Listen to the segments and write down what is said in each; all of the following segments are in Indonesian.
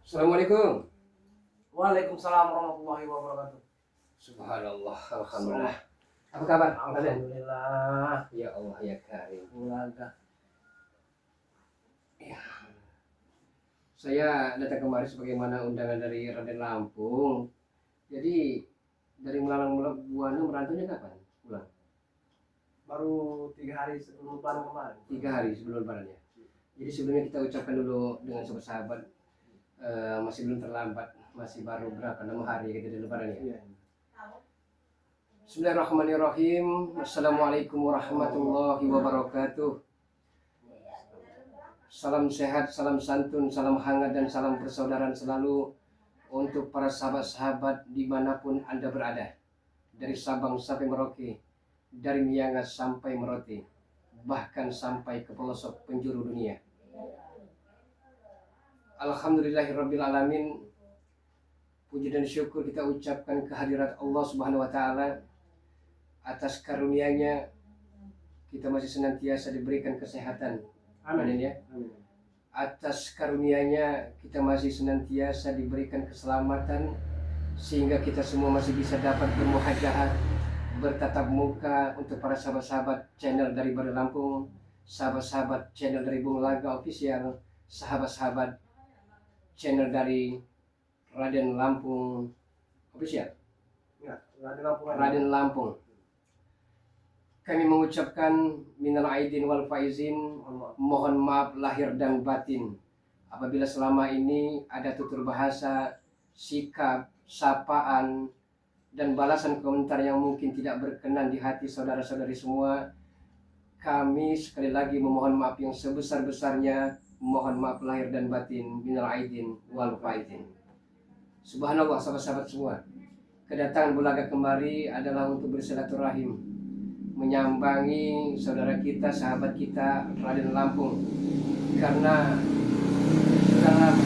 Assalamualaikum. Waalaikumsalam warahmatullahi wabarakatuh. Subhanallah, alhamdulillah. Apa kabar? Raden? Alhamdulillah. Ya Allah ya Karim. Bulaga. Ya. Saya datang kemari sebagaimana undangan dari Raden Lampung. Jadi dari Melalang Buana merantaunya kapan pulang? Baru 3 hari sebelum lebaran kemarin. 3 hari sebelum lebaran ya. Jadi sebelumnya kita ucapkan dulu dengan sahabat-sahabat, masih belum terlambat, masih baru berapa 6 hari kita di lebaran ya. Iya. Bismillahirrahmanirrahim. Assalamualaikum warahmatullahi wabarakatuh. Salam sehat, salam santun, salam hangat dan salam persaudaraan selalu untuk para sahabat-sahabat dimanapun Anda berada. Dari Sabang sampai Merauke, dari Miangas sampai Merote, bahkan sampai ke pelosok penjuru dunia. Alhamdulillahirabbil alamin. Puji dan syukur kita ucapkan kehadirat Allah Subhanahu wa taala atas karunia-Nya kita masih senantiasa diberikan kesehatan. Amin ya. Amin. Atas karunia-Nya kita masih senantiasa diberikan keselamatan sehingga kita semua masih bisa dapat bermuhajahah, bertatap muka untuk para sahabat-sahabat channel dari Baru Lampung, sahabat-sahabat channel dari Bung Laga Official, sahabat-sahabat channel dari Raden Lampung Official. Ya, Raden Lampung. Raden Lampung. Kami mengucapkan minal aidin wal faizin, mohon maaf lahir dan batin apabila selama ini ada tutur bahasa, sikap, sapaan, dan balasan komentar yang mungkin tidak berkenan di hati saudara-saudari semua. Kami sekali lagi memohon maaf yang sebesar-besarnya, mohon maaf lahir dan batin, minal aidin wal faizin. Subhanallah sahabat-sahabat semua, kedatangan Bulaga kemari adalah untuk bersilaturahim, menyambangi saudara kita, sahabat kita Raden Lampung, karena sudah lama,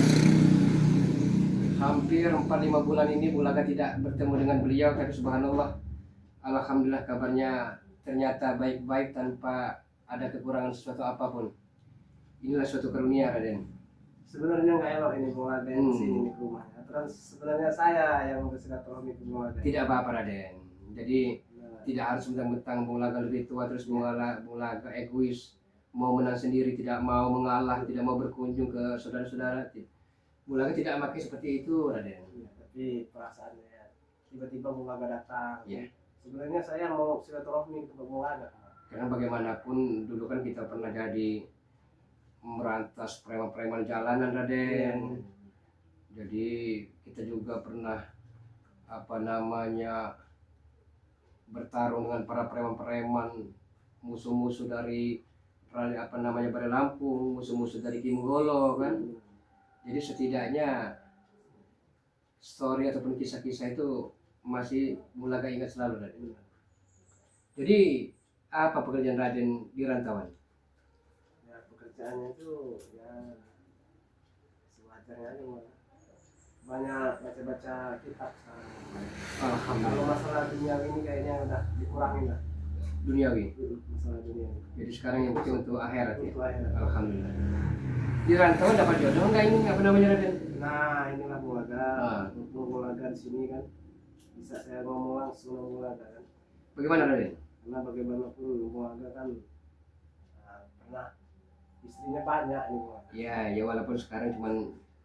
hampir 4-5 bulan ini Bulaga tidak bertemu dengan beliau, tapi subhanallah, alhamdulillah kabarnya ternyata baik-baik tanpa ada kekurangan sesuatu apapun. Inilah suatu karunia, Raden. Sebenarnya nggak elok ini Bulaga di sini di rumahnya. Terus sebenarnya saya yang bersilaturahmi ke Bulaga. Tidak apa-apa, Raden. Jadi tidak harus mentang-mentang Bulaga lebih tua terus Bulaga egois, mau menang sendiri, tidak mau mengalah, tidak mau berkunjung ke saudara-saudara. Bulaga tidak pakai seperti itu, Raden. Ya, tapi perasaannya tiba-tiba Bulaga datang. Ya. Sebenarnya saya mau silaturahmi ke Bulaga. Karena bagaimanapun dulu kan kita pernah jadi merantas preman-preman jalanan, Raden. Jadi kita juga pernah bertarung dengan para preman-preman, musuh-musuh dari Baru Lampung, musuh-musuh dari Kinggolo kan. Jadi setidaknya story ataupun kisah-kisah itu masih Bulaga ingat selalu, Raden. Jadi apa pekerjaan Raden di rantauan? Ya, pekerjaannya itu ya sewajarnya aja, banyak baca-baca kitab sekarang. Alhamdulillah. Kalau masalah dunia ini kayaknya udah dikurangin lah. Duniawi. Masalah dunia. Jadi sekarang yang penting untuk akhirat ya. Untuk akhirat. Alhamdulillah. Di rantauan dapat jodoh enggak ini, apa namanya, Raden? Nah, inilah Bulaga. Untuk Bulaga di sini kan bisa saya ngomong langsung sama Bulaga kan. Bagaimana, Raden? Karena bagaimanapun Bulaga kan pernah istrinya banyak nih Bulaga. Ya walaupun sekarang cuma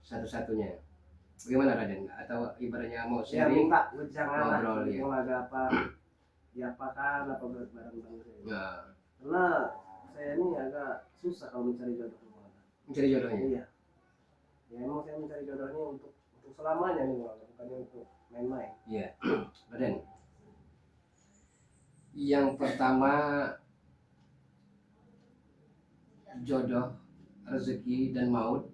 satu-satunya. Bagaimana, Raden? Atau ibaratnya mau Saya sharing? minta jangan ngobrol, ya. Bulaga apa diapakan apa barang-barang saya. Nah, Karena saya ini agak susah kalau mencari jodoh Bulaga. mencari jodohnya. Iya. Ya emang saya mencari jodohnya untuk selamanya nih Bulaga, bukannya untuk main-main. Iya. Raden. Yang pertama, jodoh, rezeki dan maut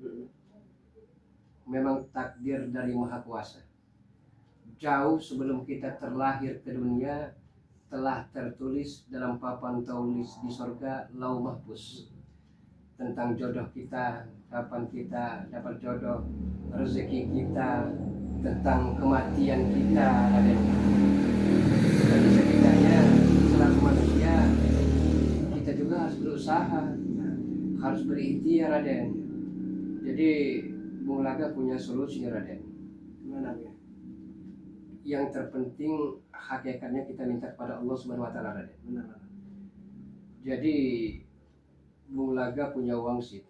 memang takdir dari Maha Kuasa. Jauh sebelum kita terlahir ke dunia telah tertulis dalam papan tulis di sorga Lauh Mahfuz tentang jodoh kita, kapan kita dapat jodoh, rezeki kita, tentang kematian kita, Raden. Dan setidaknya selaku manusia kita juga harus berusaha, harus berikhtiar, Raden. Jadi Bung Laga punya solusi Raden. Gimana ya? Yang terpenting hakikatnya kita minta kepada Allah Subhanahu wa taala Raden. Benar. Jadi Bung Laga punya wangsit,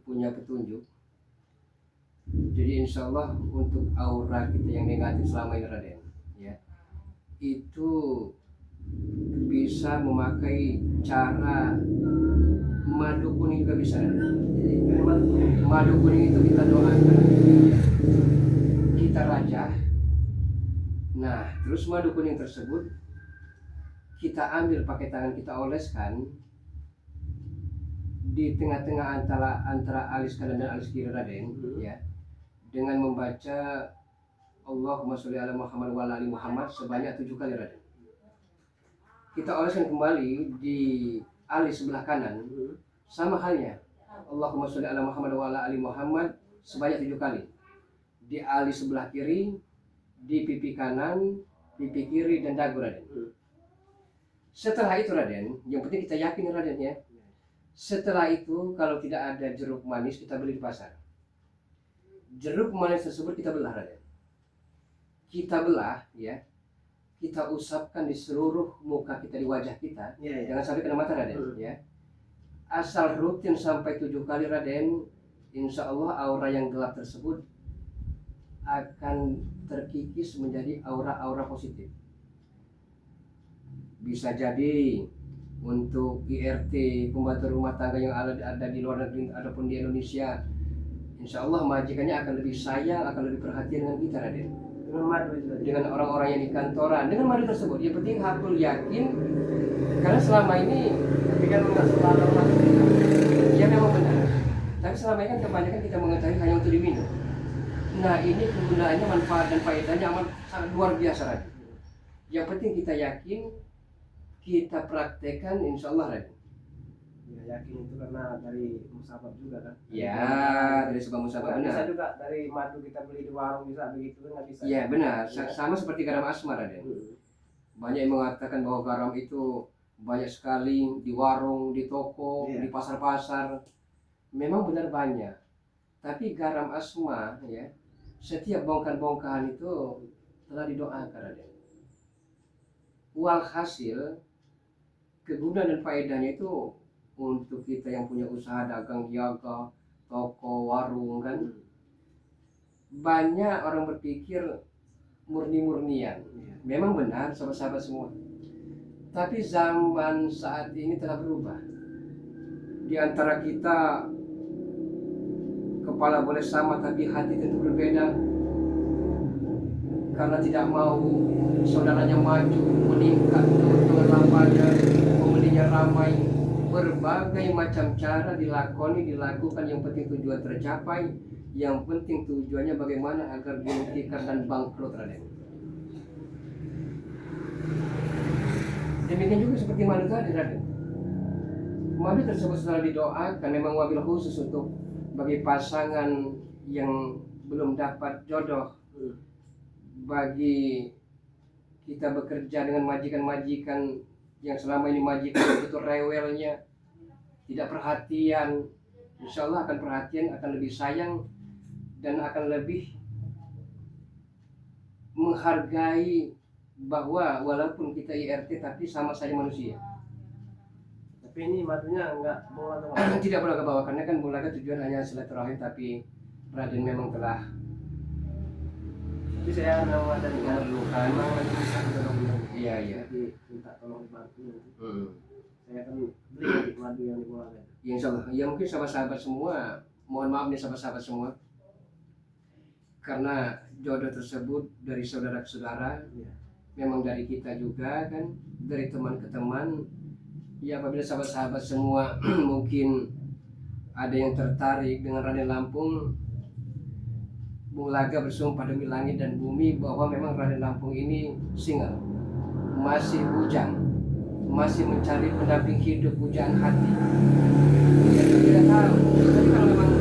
punya petunjuk. Jadi insya Allah untuk aura kita yang negatif selama ini Raden, ya, itu bisa memakai cara madu kuning juga bisa Raden. Jadi memang Madu kuning itu kita doakan, kita rajah. Nah, terus madu kuning tersebut kita ambil pakai tangan, kita oleskan di tengah-tengah antara alis kanan dan alis kiri Raden, ya, dengan membaca Allahumma sholli ala Muhammad wa ala ali Muhammad sebanyak 7 kali Raden. Kita oleskan kembali di alis sebelah kanan, sama halnya Allahumma sholli ala Muhammad wa ala ali Muhammad sebanyak 7 kali. Di alis sebelah kiri, di pipi kanan, pipi kiri, dan dagu Raden. Setelah itu Raden, yang penting kita yakin Raden ya. Setelah itu kalau tidak ada jeruk manis kita beli di pasar. Jeruk manis tersebut kita belah Raden. Kita belah ya. Kita usapkan di seluruh muka kita, di wajah kita. Iya. Jangan sampai kena mata Raden ya. Asal rutin sampai 7 kali Raden, insya Allah aura yang gelap tersebut akan terkikis menjadi aura-aura positif. Bisa jadi untuk IRT, pembantu rumah tangga yang ada di luar negeri ataupun di Indonesia, insya Allah majikannya akan lebih sayang, akan lebih perhatian dengan kita Raden. Dengan madu itu tadi. Dengan orang-orang yang di kantoran, dengan madu tersebut. Yang penting hakul yakin, karena selama ini Tapi kan nggak selalu madu. ya memang benar. Tapi selama ini kan kebanyakan kita mengetahui hanya untuk diminum. Nah ini kegunaannya, manfaat dan faedahnya amat sangat luar biasa Raden. Yang penting kita yakin, kita praktekkan, insya Allah Raden. Ya yakin itu karena dari musabab juga kan. Ya dari sebab musabab Bisa benar. juga dari madu kita beli di warung bisa begitu kan nggak bisa. Iya benar. Sama seperti garam asmar Raden. Banyak yang mengatakan bahwa garam itu banyak sekali di warung, di toko, Iya. di pasar-pasar. Memang benar banyak. Tapi garam asma ya, setiap bongkar-bongkahan itu telah didoakan Raden. Walhasil kegunaan dan faedahnya itu untuk kita yang punya usaha dagang niaga, toko, warung kan. Banyak orang berpikir murni-murnian. Memang benar sahabat-sahabat semua. Tapi zaman saat ini telah berubah. Di antara kita kepala boleh sama tapi hati tentu berbeda. Karena tidak mau saudaranya maju, meningkat, keuntungan lapanya, pembelinya ramai. Berbagai macam cara dilakukan, yang penting tujuan tercapai. Yang penting tujuannya bagaimana agar gulung tikar dan bangkrut Raden. Demikian juga seperti madu tadi Raden. Madu tersebut setelah didoakan memang wabil khusus untuk bagi pasangan yang belum dapat jodoh, bagi kita bekerja dengan majikan-majikan yang selama ini majikan itu rewelnya, tidak perhatian, insya Allah akan perhatian, akan lebih sayang, dan akan lebih menghargai bahwa walaupun kita IRT tapi sama saja manusia. Tapi ini madunya nggak bawa atau Tidak perlu kebawa karena kan Bulaga tujuan hanya silaturahim, tapi Raden memang telah Tapi saya nama dan memerlukan. memang lagi bisa tolong. Iya iya. Jadi minta tolong dibantu nanti. Saya akan beli madu yang dibawa kan. Ya, insya Allah. Ya mungkin sahabat-sahabat semua, mohon maaf nih sahabat-sahabat semua, karena jodoh tersebut dari saudara ke saudara, Iya. memang dari kita juga kan, dari teman ke teman. Ya apabila sahabat-sahabat semua mungkin ada yang tertarik dengan Raden Lampung, Bung Laga bersumpah demi langit dan bumi bahwa memang Raden Lampung ini single, masih bujang, masih mencari pendamping hidup, pujaan hati. Ya tidak tahu, tapi kalau memang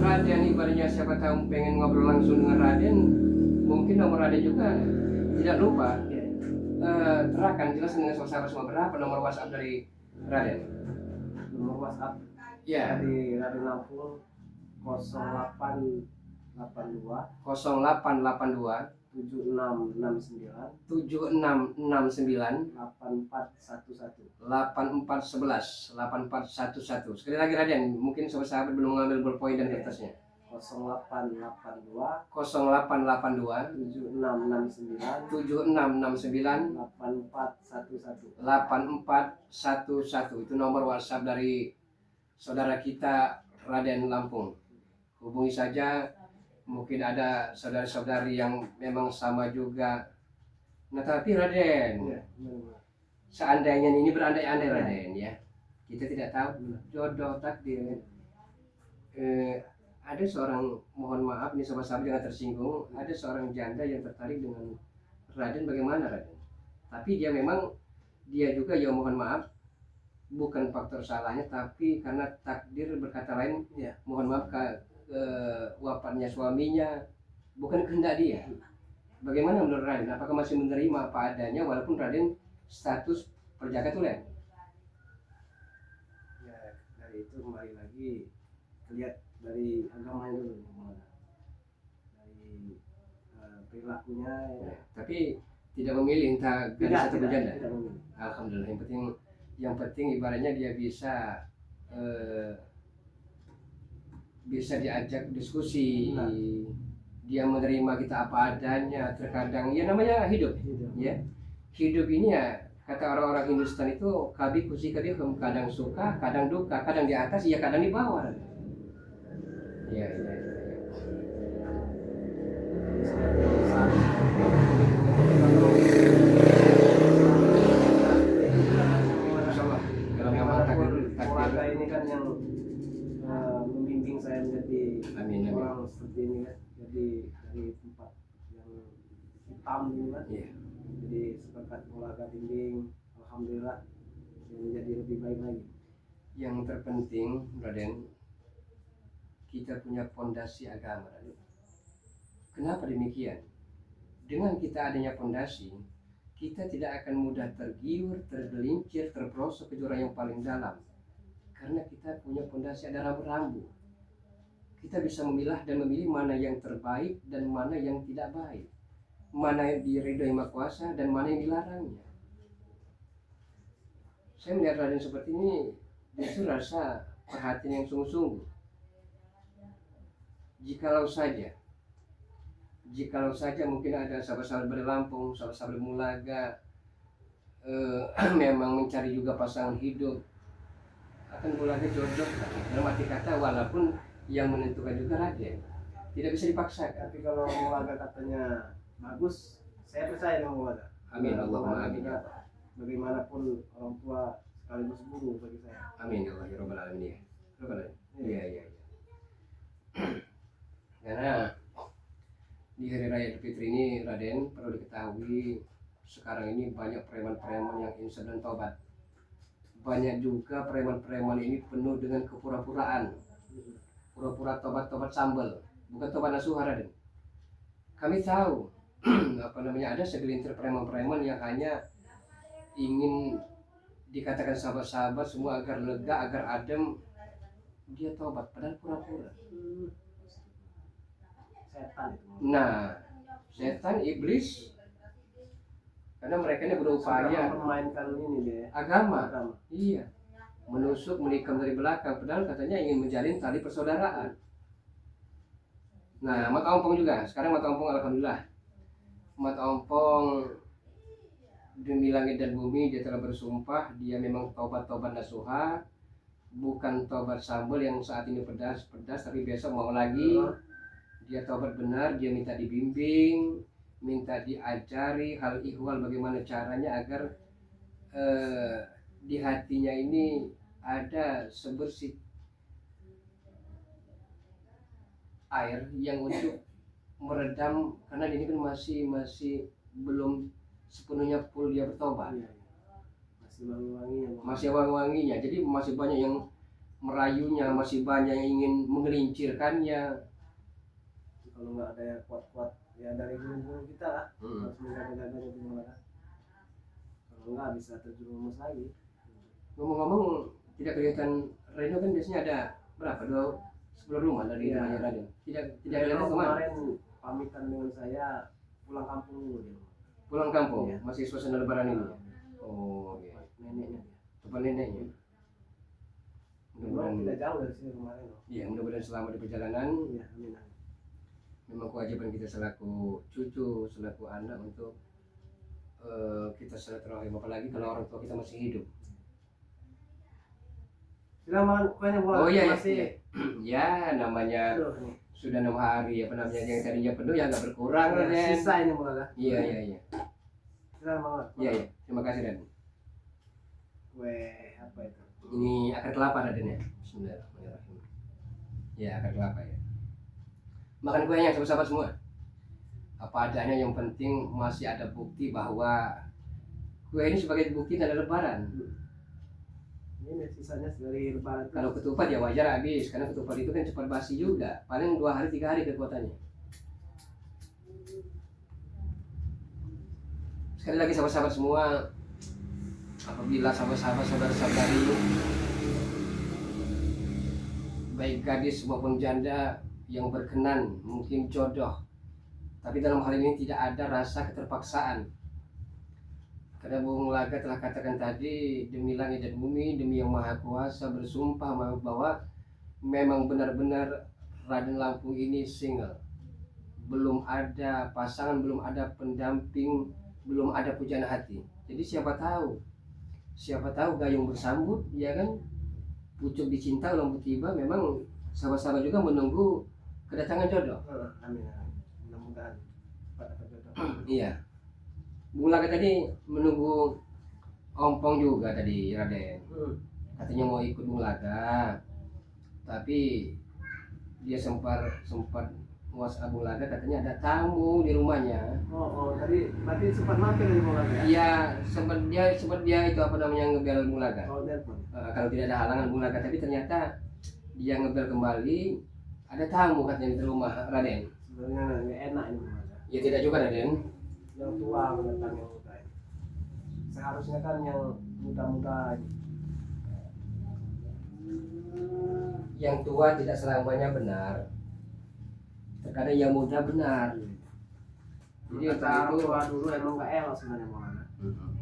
Raden ibaratnya siapa tahu pengen ngobrol langsung dengan Raden, mungkin nomor Raden juga tidak lupa. Terahkan jelas dengan sahabat semua, berapa nomor WhatsApp dari Raden? Nomor WhatsApp Ya, dari Raden Lampung 0882 0882 7669 7669 8411. 8411. Sekali lagi Raden, mungkin sahabat belum mengambil ballpoint dan kertasnya. 0882 0882 7669 7669 8411. 8411. Itu nomor WhatsApp dari saudara kita Raden Lampung. Hubungi saja, mungkin ada saudari-saudari yang memang sama juga. Nah tapi Raden, Ya, benar. seandainya ini berandai-andai Raden ya, kita tidak tahu jodoh takdir. Ada seorang, mohon maaf nih sahabat-sahabat jangan tersinggung, ada seorang janda yang tertarik dengan Raden, bagaimana Raden? Tapi dia memang, dia juga ya mohon maaf, bukan faktor salahnya, tapi karena takdir berkata lain, Ya. mohon maaf wafatnya suaminya bukan kehendak dia. Bagaimana menurut Raden? Apakah masih menerima apa adanya walaupun Raden status perjaka tulen? Ya, dari itu kembali lagi lihat dari agamanya dulu, dari perilakunya ya. Tapi tidak memilih entah gadis atau janda. Tidak memilih. Alhamdulillah, yang penting ibaratnya dia bisa diajak diskusi. Nah. Dia menerima kita apa adanya. Terkadang ya namanya hidup ya. Hidup ini ya, kata orang-orang Hindustan itu kabi kusi kadihum, kadang suka, kadang duka, kadang di atas, ya kadang di bawah. Ya. Keluarga ini kan yang membimbing saya menjadi Amin. orang seperti ini kan. Jadi dari tempat yang hitam gitu kan. Yeah. Jadi seperti keluarga bimbing, alhamdulillah yang menjadi lebih baik lagi. Yang terpenting Raden, kita punya fondasi agama Raden. Kenapa demikian? Dengan kita adanya fondasi, kita tidak akan mudah tergiur, tergelincir, terperosok ke jurang yang paling dalam. Karena kita punya fondasi, ada rambu-rambu. Kita bisa memilah dan memilih mana yang terbaik dan mana yang tidak baik. Mana yang diridhoi Maha Kuasa dan mana yang dilarangnya. Saya melihat Raden seperti ini justru rasa perhatian yang sungguh-sungguh. Jikalau saja mungkin ada sahabat-sahabat dari Lampung, sahabat-sahabat dari Mulaga memang mencari juga pasangan hidup, akan Mulaga jodoh dalam arti kata, walaupun yang menentukan juga Raden, tidak bisa dipaksakan. Tapi kalau Mulaga katanya bagus, saya percaya dengan Mulaga. Amin Allahumma amin. Bagaimanapun orang tua sekaligus guru bagi saya. Amin ya Allah ya Rabbal alamin. Iya. Karena di hari raya Idul Fitri ini Raden, perlu diketahui sekarang ini banyak preman-preman yang instan dan tobat. Banyak juga preman-preman ini penuh dengan kepura-puraan. Pura-pura tobat sambal, bukan tobat nasuha Raden. Kami tahu ada segelintir preman-preman yang hanya ingin dikatakan sahabat-sahabat semua agar lega, agar adem, dia tobat padahal pura-pura. Setan itu. Nah, setan, iblis, karena mereka ini berupaya memainkan ini deh, agama. Iya, menusuk, menikam dari belakang, padahal katanya ingin menjalin tali persaudaraan. Nah, Mata Ompong juga, sekarang Mata Ompong alhamdulillah, Mata Ompong demi langit dan bumi dia telah bersumpah dia memang tobat nasuha, bukan tobat sambal yang saat ini pedas tapi besok mau lagi. Dia tobat benar, dia minta dibimbing, minta diajari hal ihwal bagaimana caranya agar di hatinya ini ada sebersih air yang untuk meredam, karena ini kan masih belum sepenuhnya full dia bertobat. Masih wangi-wanginya, jadi masih banyak yang merayunya, masih banyak yang ingin mengelincirkannya. Kalau nggak ada yang kuat-kuat ya dari guru-guru kita lah, harus menjaga-jaganya itu gimana. Kalau nggak bisa terjerumus lagi. Ngomong-ngomong tidak kelihatan Reno kan biasanya ada berapa? sebelah rumah dari Iya. rumahnya Raden. Tidak Dia ada kemana? kemarin pamitan dengan saya pulang kampung dulu dia. Pulang kampung, Iya. masih suasana lebaran ini. Oh, iya. Neneknya dia. Tempat neneknya. Memang Mudah-mudahan, tidak jauh dari sini kemarin loh. iya, mudah-mudahan selama di perjalanan Iya, amin. memang kewajiban kita selaku cucu, selaku anak untuk kita silaturahim, apalagi kalau orang tua kita masih hidup. Sudah makan kuenya mulai. Oh iya, iya, masih. iya. Ya namanya Aduh, nih. sudah 6 hari, apa namanya, yang tadinya penuh ya agak berkurang, Ya, Raden. sisa ini mulai. Iya, iya, iya. Sudah makan. Iya, iya. Terima kasih, Raden. Kue apa itu? Ini akar kelapa, Raden ya. Bismillahirrahmanirrahim. Ya, akar kelapa ya. Makan kuenya sahabat-sahabat semua. Apa adanya, yang penting masih ada bukti bahwa kue ini sebagai bukti tanda lebaran. Ini sisanya dari lebaran. Kalau ketupat ya wajar habis, karena ketupat itu kan cepat basi juga, paling 2 hari 3 hari kekuatannya. Sekali lagi sahabat-sahabat semua, apabila sahabat-sahabat saudara-saudari baik gadis maupun janda yang berkenan, mungkin jodoh, tapi dalam hal ini tidak ada rasa keterpaksaan. Karena Bung Laga telah katakan tadi, demi langit dan bumi, demi yang maha kuasa, bersumpah bahwa memang benar-benar Raden Lampung ini single. Belum ada pasangan, belum ada pendamping, belum ada pujaan hati. Jadi siapa tahu gayung bersambut, ya kan, pucuk dicinta lampu tiba. Memang sahabat-sahabat juga menunggu kedatangan jodoh. Amin. Mudah-mudahan dapat jodoh. Iya. Bung Laga tadi menunggu ompong juga tadi, Raden. Katanya mau ikut Bung Laga, tapi dia sempat WhatsApp Bung Laga, katanya ada tamu di rumahnya. Tadi berarti sempat mampir di Mola ya? Iya, sempat dia itu apa namanya, ngebel Bung Laga. Telepon. Kalau tidak ada halangan Bung Laga, tapi ternyata dia ngebel kembali, ada tamu katanya di rumah Raden. Sebenarnya nggak enak ini Mola. Ya tidak juga, Raden. Yang tua menentang yang muda ini. Seharusnya kan yang muda-muda ini. Yang tua tidak selamanya benar. Terkadang yang muda benar. Jadi Kata untuk orang itu tua dulu emang nggak elok sebenarnya Mola.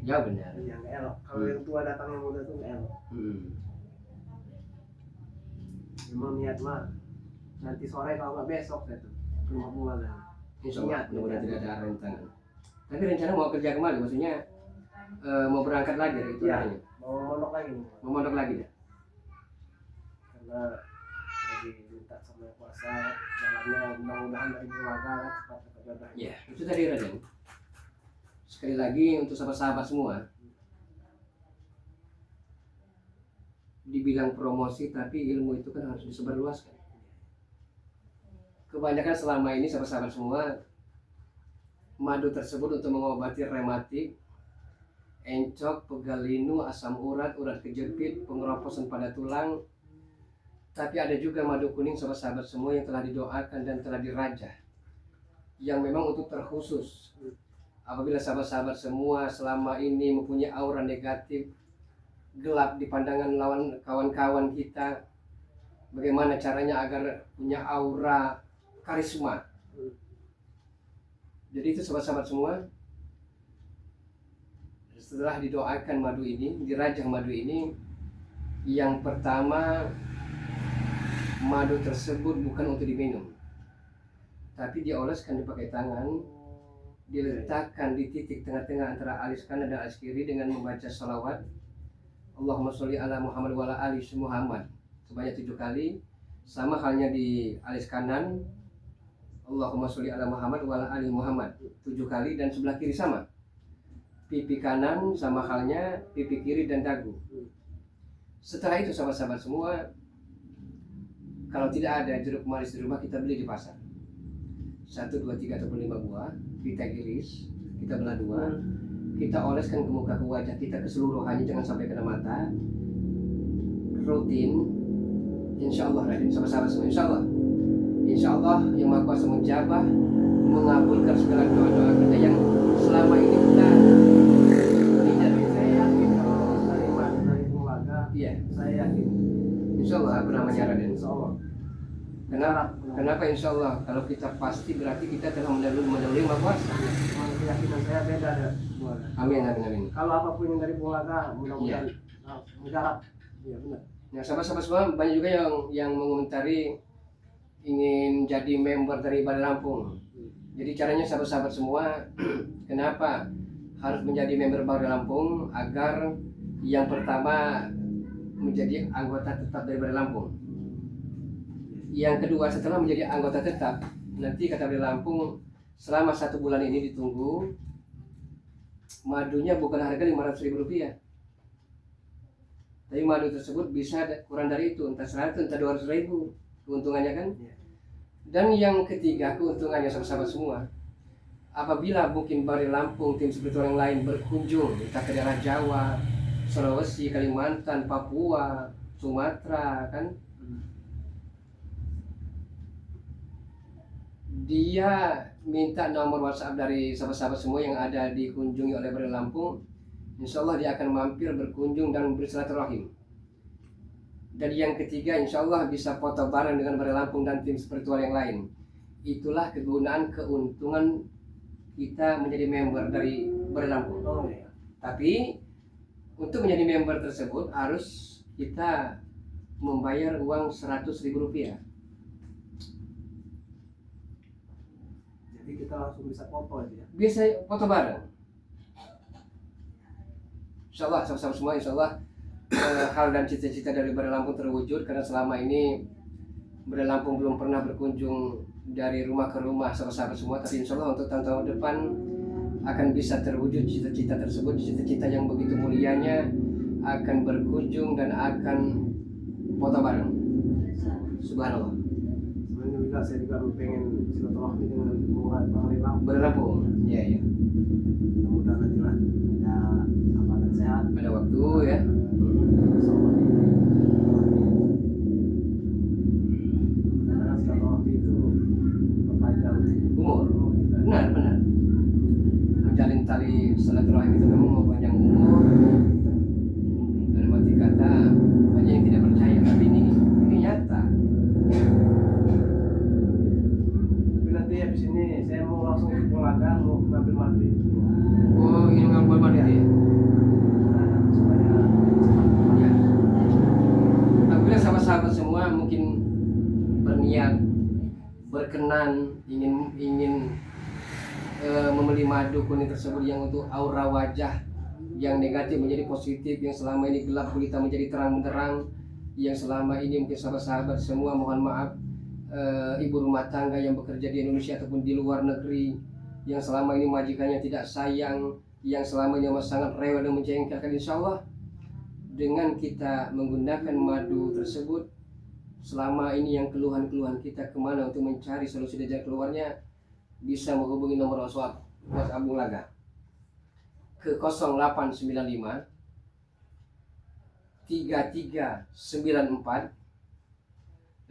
ya benar. Iya nggak elok. Kalau yang tua datang yang muda tuh nggak elok. Memang niat mah nanti sore kalau nggak besok saya tuh ke rumah Mola kan. Insya Allah mudah-mudahan tidak ada rentangan. Tapi rencana mau kerja kembali, maksudnya mau berangkat lagi itu Iya. artinya. Mau mondok lagi nih. Mau mondok lagi ya. Karena lagi minta sama yang kuasa jalannya mudah-mudahan dari keluarga cepat jodoh. Ya, itu tadi Raden. Sekali lagi untuk sahabat-sahabat semua, dibilang promosi tapi ilmu itu kan harus disebarluaskan. Kebanyakan selama ini sahabat-sahabat semua, madu tersebut untuk mengobati rematik, encok, pegal linu, asam urat, urat kejepit, pengeroposan pada tulang. Tapi ada juga madu kuning sahabat-sahabat semua yang telah didoakan dan telah dirajah, yang memang untuk terkhusus. Apabila sahabat-sahabat semua selama ini mempunyai aura negatif, gelap di pandangan lawan kawan-kawan kita, bagaimana caranya agar punya aura karisma. Jadi itu sahabat-sahabat semua, setelah didoakan madu ini, dirajah madu ini, yang pertama, madu tersebut bukan untuk diminum, tapi dioleskan dipakai tangan, diletakkan di titik tengah-tengah antara alis kanan dan alis kiri dengan membaca salawat Allahumma sholli ala Muhammad wa ala ali Muhammad sebanyak 7 kali. Sama halnya di alis kanan, Allahumma sholli ala Muhammad wa ala ali Muhammad 7 kali, dan sebelah kiri sama. Pipi kanan sama halnya, pipi kiri dan dagu. Setelah itu sahabat-sahabat semua, kalau tidak ada jeruk manis di rumah, kita beli di pasar. 1, 2, 3 ataupun 5 buah, kita iris, kita belah 2, kita oleskan ke muka, ke wajah kita keseluruhannya, jangan sampai kena mata. Rutin, insya Allah Raden, sama-sama semua, insya Allah yang Maha Kuasa menjabah, mengabulkan segala doa-doa kita yang selama ini kita tidak. Saya yakin kalau dari keluarga, Iya, saya yakin. insya Allah apa namanya Raden. Insya Allah. Kenapa insya Allah? Kalau kita pasti berarti kita telah mendahului Maha Kuasa. Keyakinan saya beda ada. Amin amin amin. Kalau apapun yang dari Bung Laga, mudah-mudahan menggarap. Iya benar. Nah sahabat-sahabat semua, banyak juga yang mengomentari ingin jadi member dari Balai Lampung. Jadi caranya sahabat-sahabat semua, kenapa harus menjadi member Balai Lampung? Agar yang pertama menjadi anggota tetap dari Balai Lampung. Yang kedua, setelah menjadi anggota tetap, nanti kata Balai Lampung selama 1 bulan ini ditunggu, madunya bukan harga Rp500.000, tapi madu tersebut bisa kurang dari itu, entah 100, entah 200.000 keuntungannya kan. Dan yang ketiga, keuntungannya sahabat-sahabat semua, apabila mungkin Balai Lampung, tim spiritual yang lain berkunjung entah ke daerah Jawa, Sulawesi, Kalimantan, Papua, Sumatera kan, dia minta nomor WhatsApp dari sahabat-sahabat semua yang ada dikunjungi oleh Balai Lampung, insya Allah dia akan mampir berkunjung dan bersilaturahim. Dan yang ketiga, insya Allah bisa foto bareng dengan Balai Lampung dan tim spiritual yang lain. Itulah kegunaan keuntungan kita menjadi member dari Balai Lampung. Tapi untuk menjadi member tersebut harus kita membayar uang Rp100.000. Jadi kita langsung bisa foto aja ya. Bisa foto bareng. Insya Allah sama-sama semua, insya Allah hal dan cita-cita dari Balai Lampung terwujud, karena selama ini Balai Lampung belum pernah berkunjung dari rumah ke rumah sahabat-sahabat semua. Tapi insya Allah untuk tahun-tahun depan akan bisa terwujud cita-cita tersebut, cita-cita yang begitu mulianya, akan berkunjung dan akan foto bareng. Subhanallah. Sebenarnya juga saya juga pengen silaturahmi dengan Balai Lampung. Balai Lampung, iya iya. Mudah-mudahan nanti lah ada apa dan sehat. Ada waktu ya. Karena silaturahmi itu memperpanjang Umur, benar benar. Menjalin tali silaturahim itu memang memperpanjang umur. Dan mati kata banyak yang tidak percaya, tapi ini nyata. Tapi nanti habis ini saya mau langsung ke Bulaga, mau ngambil madu. Oh, ingin ngambil madu ya? Supaya Ya. Apabila sahabat-sahabat semua mungkin berniat, berkenan, ingin membeli madu kuning tersebut yang untuk aura wajah yang negatif menjadi positif, yang selama ini gelap gulita menjadi terang benderang, yang selama ini mungkin sahabat-sahabat semua mohon maaf, ibu rumah tangga yang bekerja di Indonesia ataupun di luar negeri, yang selama ini majikannya tidak sayang, yang selama ini sangat rewel dan menjengkelkan, insya Allah dengan kita menggunakan madu tersebut, selama ini yang keluhan-keluhan kita kemana untuk mencari solusi dan jalan keluarnya, bisa menghubungi nomor WhatsApp Bung Laga ke 0895 3394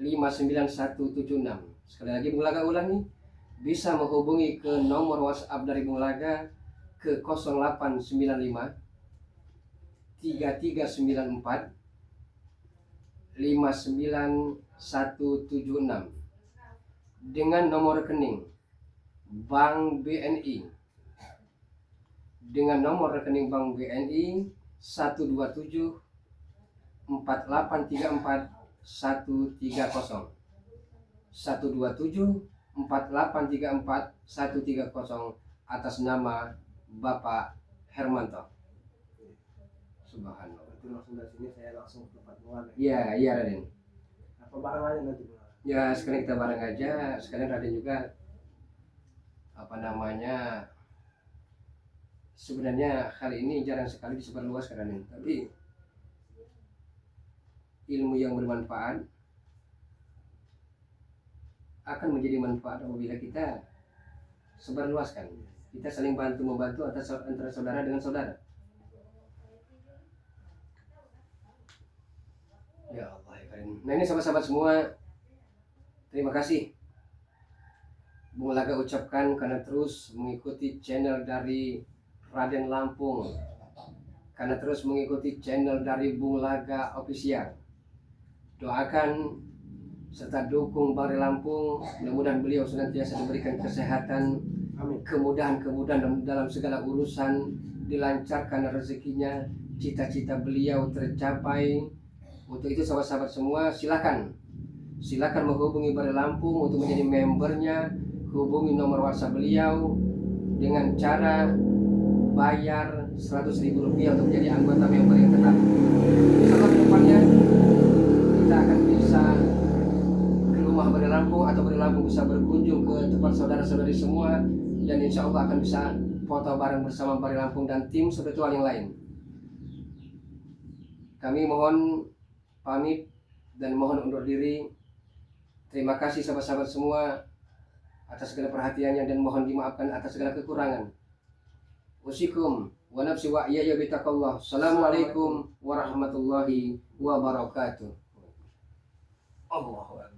59176. Sekali lagi Bung Laga ulangi, bisa menghubungi ke nomor WhatsApp dari Bung Laga ke 0895 3394 59176 dengan nomor rekening Bank BNI, dengan nomor rekening Bank BNI 127 4834 130 127 4834 130 atas nama Bapak Hermanto. Subhanallah. itu langsung dari sini saya langsung ke tempat Bulaga. Iya, iya Raden. Apa barang aja nanti Bulaga? Ya sekarang kita bareng aja, sekalian Raden juga apa namanya, sebenarnya hal ini jarang sekali disebarluaskan Raden, tapi ilmu yang bermanfaat akan menjadi manfaat apabila kita sebarluaskan. Kita saling bantu membantu antara saudara dengan saudara. Ya Allah ya Karim. Nah ini sahabat-sahabat semua, terima kasih Bung Laga ucapkan karena terus mengikuti channel dari Raden Lampung, karena terus mengikuti channel dari Bung Laga Official. Doakan serta dukung Bari Lampung. Mudah-mudahan beliau senantiasa diberikan kesehatan, Amin. kemudahan dalam segala urusan, dilancarkan rezekinya, cita-cita beliau tercapai. Untuk itu sahabat-sahabat semua, silakan menghubungi Bari Lampung untuk menjadi membernya. Hubungi nomor WhatsApp beliau dengan cara bayar Rp100.000 untuk menjadi anggota member yang tetap. Insyaallah kedepannya kita akan bisa ke rumah Bari Lampung atau Bari Lampung bisa berkunjung ke tempat saudara-saudari semua, dan insya Allah akan bisa foto bareng bersama Bari Lampung dan tim spiritual yang lain. Kami mohon pamit dan mohon undur diri. Terima kasih sahabat-sahabat semua atas segala perhatiannya dan mohon dimaafkan atas segala kekurangan. Usikum wa nafsi wa iyaya bitaqallah. Assalamualaikum warahmatullahi wabarakatuh. Allahu akbar.